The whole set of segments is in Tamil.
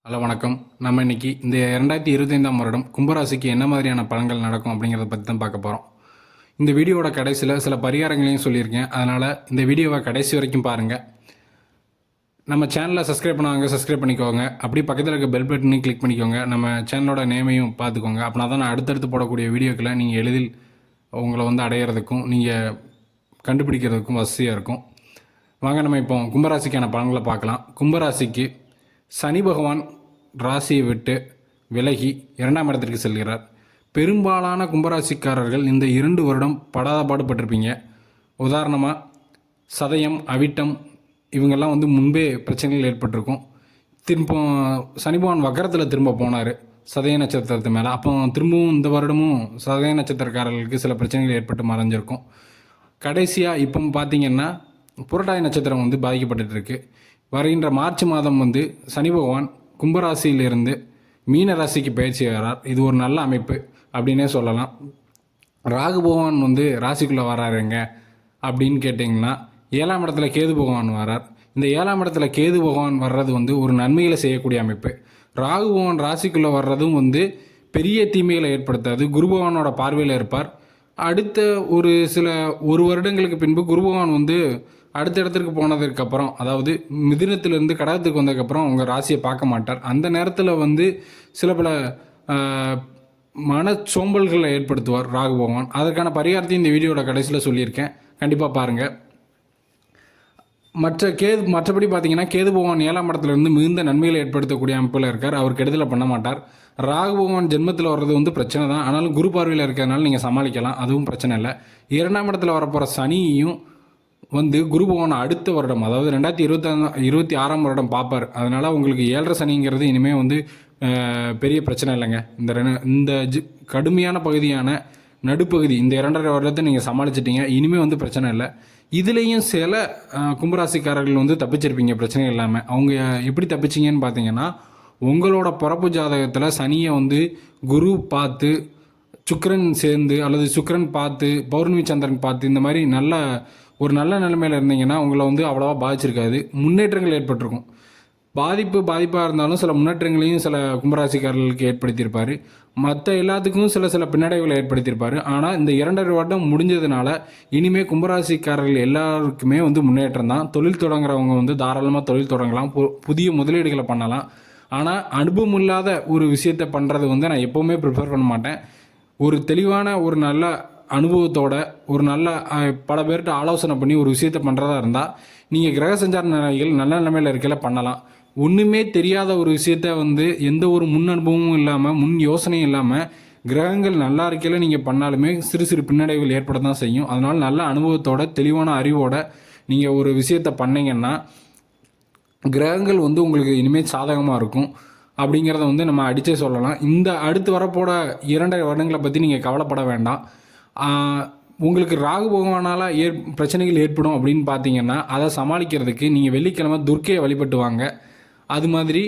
ஹலோ வணக்கம். நம்ம இன்னைக்கு இந்த 2025ஆம் வருடம் கும்பராசிக்கு என்ன மாதிரியான பலன்கள் நடக்கும் அப்படிங்கிறத பற்றி தான் பார்க்க போகிறோம். இந்த வீடியோவோட கடைசியில் சில பரிகாரங்களையும் சொல்லியிருக்கேன். அதனால் இந்த வீடியோவை கடைசி வரைக்கும் பாருங்கள். நம்ம சேனலை சப்ஸ்கிரைப் பண்ணாங்க சப்ஸ்கிரைப் பண்ணிக்கோங்க. அப்படி பக்கத்தில் இருக்க பெல் பட்டனையும் கிளிக் பண்ணிக்கோங்க. நம்ம சேனலோட நேமையும் பார்த்துக்கோங்க. அப்படின்னா தான் நான் அடுத்தடுத்து போடக்கூடிய வீடியோக்களை நீங்கள் எளிதில் உங்களை அடையிறதுக்கும் நீங்கள் கண்டுபிடிக்கிறதுக்கும் வசதியாக இருக்கும். வாங்க நம்ம இப்போ கும்பராசிக்கான பலன்களை பார்க்கலாம். கும்பராசிக்கு சனி பகவான் ராசியை விட்டு விலகி 2ஆம் இடத்திற்கு செல்கிறார். பெரும்பாலான கும்பராசிக்காரர்கள் இந்த 2 வருடம் படாத பாடுபட்டிருப்பீங்க. உதாரணமாக சதயம், அவிட்டம் இவங்கெல்லாம் முன்பே பிரச்சனைகள் ஏற்பட்டிருக்கும். திரும்ப சனி பகவான் வக்கரத்தில் திரும்ப போனார் சதய நட்சத்திரத்து மேலே. அப்போ திரும்பவும் இந்த வருடமும் சதய நட்சத்திரக்காரர்களுக்கு சில பிரச்சனைகள் ஏற்பட்டு மறைஞ்சிருக்கும். கடைசியாக இப்போ பார்த்திங்கன்னா புரட்டாதி நட்சத்திரம் பாதிக்கப்பட்டு இருக்கு. வருகின்ற மார்ச் மாதம் சனி பகவான் கும்பராசியிலிருந்து மீன ராசிக்கு பயிற்சி ஆகிறார். இது ஒரு நல்ல அமைப்பு அப்படின்னே சொல்லலாம். ராகு பகவான் ராசிக்குள்ளே வராருங்க அப்படின்னு கேட்டிங்கன்னா 7ஆம் இடத்துல கேது பகவான் வரார். இந்த 7ஆம் இடத்துல கேது பகவான் வர்றது ஒரு நன்மைகளை செய்யக்கூடிய அமைப்பு. ராகு பகவான் ராசிக்குள்ளே வர்றதும் பெரிய தீமைகளை ஏற்படுத்தாது. குரு பகவானோட பார்வையில் இருப்பார். அடுத்த ஒரு வருடங்களுக்கு பின்பு குரு பகவான் அடுத்த இடத்திற்கு போனதுக்கப்புறம், அதாவது மிதுனத்திலிருந்து கடகத்துக்கு வந்ததுக்கப்புறம் உங்கள் ராசியை பார்க்க மாட்டார். அந்த நேரத்தில் சில பல மனச்சோம்பல்களை ஏற்படுத்துவார் ராகு பகவான். அதற்கான பரிகாரத்தையும் இந்த வீடியோட கடைசியில் சொல்லியிருக்கேன், கண்டிப்பாக பாருங்கள். மற்றபடி பார்த்தீங்கன்னா கேது பகவான் 7ஆம் இடத்துலேருந்து மிகுந்த நன்மைகளை ஏற்படுத்தக்கூடிய அமைப்பில் இருக்கார். அவர் கெடுதலை பண்ண மாட்டார். ராகு பகவான் ஜென்மத்தில் வர்றது பிரச்சனை தான். ஆனாலும் குரு பார்வையில் இருக்கிறதுனால நீங்கள் சமாளிக்கலாம், அதுவும் பிரச்சனை இல்லை. 2ஆம் இடத்துல வரப்போகிற சனியும் குரு பகவான் அடுத்த வருடம், அதாவது 2026ஆம் வருடம் பார்ப்பார். அதனால் உங்களுக்கு 7.5 சனிங்கிறது இனிமேல் பெரிய பிரச்சனை இல்லைங்க. இந்த கடுமையான பகுதியான நடுப்பகுதி இந்த 2.5 வருடத்தை நீங்கள் சமாளிச்சிட்டிங்க. இனிமேல் பிரச்சனை இல்லை. இதுலேயும் சில கும்பராசிக்காரர்கள் தப்பிச்சிருப்பீங்க பிரச்சனை இல்லாமல். அவங்க எப்படி தப்பிச்சிங்கன்னு பார்த்தீங்கன்னா, உங்களோட பிறப்பு ஜாதகத்தில் சனியை குரு பார்த்து, சுக்கிரன் சேர்ந்து அல்லது சுக்கிரன் பார்த்து, பௌர்ணமி சந்திரன் பார்த்து, இந்த மாதிரி ஒரு நல்ல நிலைமையில் இருந்தீங்கன்னா உங்களை அவ்வளோவா பாதிச்சிருக்காது. முன்னேற்றங்கள் ஏற்பட்டிருக்கும். பாதிப்பாக இருந்தாலும் சில முன்னேற்றங்களையும் சில கும்பராசிக்காரர்களுக்கு ஏற்படுத்தியிருப்பார். மற்ற எல்லாத்துக்கும் சில பின்னடைவுகளை ஏற்படுத்தியிருப்பார். ஆனால் இந்த 2.5 வருடம் முடிஞ்சதுனால இனிமேல் கும்பராசிக்காரர்கள் எல்லாருக்குமே முன்னேற்றம் தான். தொழில் தொடங்குறவங்க தாராளமாக தொழில் தொடங்கலாம், புதிய முதலீடுகளை பண்ணலாம். ஆனால் அனுபவம் இல்லாத ஒரு விஷயத்தை பண்ணுறது நான் எப்போவுமே ப்ரிஃபர் பண்ண மாட்டேன். ஒரு தெளிவான ஒரு நல்ல அனுபவத்தோட ஒரு நல்ல பல பேர்கிட்ட ஆலோசனை பண்ணி ஒரு விஷயத்தை பண்ணுறதா இருந்தால் நீங்கள் கிரக சஞ்சார நிலைகள் நல்ல நிலைமையில் இருக்கையில் பண்ணலாம். ஒன்றுமே தெரியாத ஒரு விஷயத்த எந்த ஒரு முன் அனுபவமும் இல்லாமல், முன் யோசனையும் இல்லாமல் கிரகங்கள் நல்லா இருக்கையில் நீங்கள் பண்ணாலுமே சிறு பின்னடைவுகள் ஏற்பட தான் செய்யும். அதனால் நல்ல அனுபவத்தோட தெளிவான அறிவோட நீங்கள் ஒரு விஷயத்தை பண்ணிங்கன்னா கிரகங்கள் உங்களுக்கு இனிமேல் சாதகமாக இருக்கும் அப்படிங்கிறத நம்ம அடித்தே சொல்லலாம். இந்த அடுத்து வரப்போட 2.5 வருடங்களை பற்றி நீங்கள் கவலைப்பட வேண்டாம். உங்களுக்கு ராகு பகவானால் பிரச்சனைகள் ஏற்படும் அப்படின்னு பார்த்தீங்கன்னா அதை சமாளிக்கிறதுக்கு நீங்கள் வெள்ளிக்கிழமை துர்க்கையை வழிபட்டு வாங்க. அது மாதிரி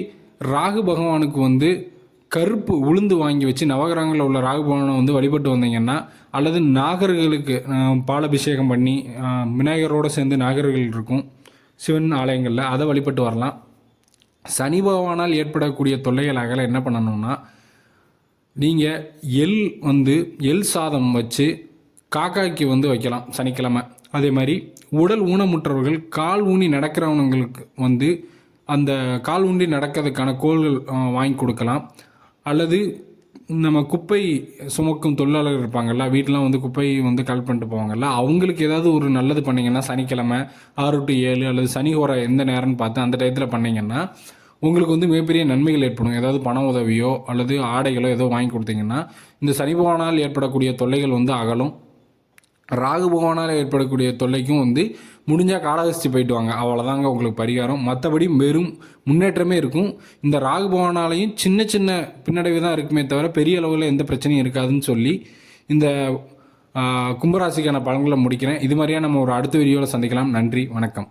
ராகு பகவானுக்கு கருப்பு உளுந்து வாங்கி வச்சு நவகிரகங்களில் உள்ள ராகு பகவானை வழிபட்டு வந்தீங்கன்னா, அல்லது நாகர்களுக்கு பாலபிஷேகம் பண்ணி விநாயகரோடு சேர்ந்து நாகர்கள் இருக்கும் சிவன் ஆலயங்களில், அதை வழிபட்டு வரலாம். சனி பகவானால் ஏற்படக்கூடிய தொல்லைகள் அகல என்ன பண்ணணும்னா, நீங்கள் எள் சாதம் வச்சு காக்காய்க்கு வைக்கலாம் சனிக்கிழமை. அதே மாதிரி உடல் ஊனமுற்றவர்கள், கால் ஊனி நடக்கிறவங்களுக்கு அந்த கால் ஊண்டி நடக்கிறதுக்கான கோள்கள் வாங்கி கொடுக்கலாம். அல்லது நம்ம குப்பை சுமக்கும் தொழிலாளர்கள் இருப்பாங்கள்ல, வீட்டிலாம் குப்பை கலெக்ட் பண்ணிட்டு போவாங்கள்ல, அவங்களுக்கு ஏதாவது ஒரு நல்லது பண்ணிங்கன்னா சனிக்கிழமை 6 to 7 அல்லது சனி ஹோரை எந்த நேரம்னு பார்த்து அந்த டயத்தில் பண்ணிங்கன்னா உங்களுக்கு மிகப்பெரிய நன்மைகள் ஏற்படும். ஏதாவது பண உதவியோ அல்லது ஆடைகளோ ஏதோ வாங்கி கொடுத்தீங்கன்னா இந்த சனி பகவானால் ஏற்படக்கூடிய தொல்லைகள் அகலும். ராகு பகவானால் ஏற்படக்கூடிய தொல்லைக்கும் முடிஞ்சால் காலஹஸ்தி போயிட்டு வாங்க, அவ்வளோதாங்க உங்களுக்கு பரிகாரம். மற்றபடி வெறும் முன்னேற்றமே இருக்கும். இந்த ராகு பகவானாலையும் சின்ன பின்னடைவு தான் இருக்குமே தவிர பெரிய அளவில் எந்த பிரச்சனையும் இருக்காதுன்னு சொல்லி இந்த கும்பராசிக்கான பலன்களை முடிக்கிறேன். இது மாதிரியாக நம்ம ஒரு அடுத்த வீடியோவில் சந்திக்கலாம். நன்றி, வணக்கம்.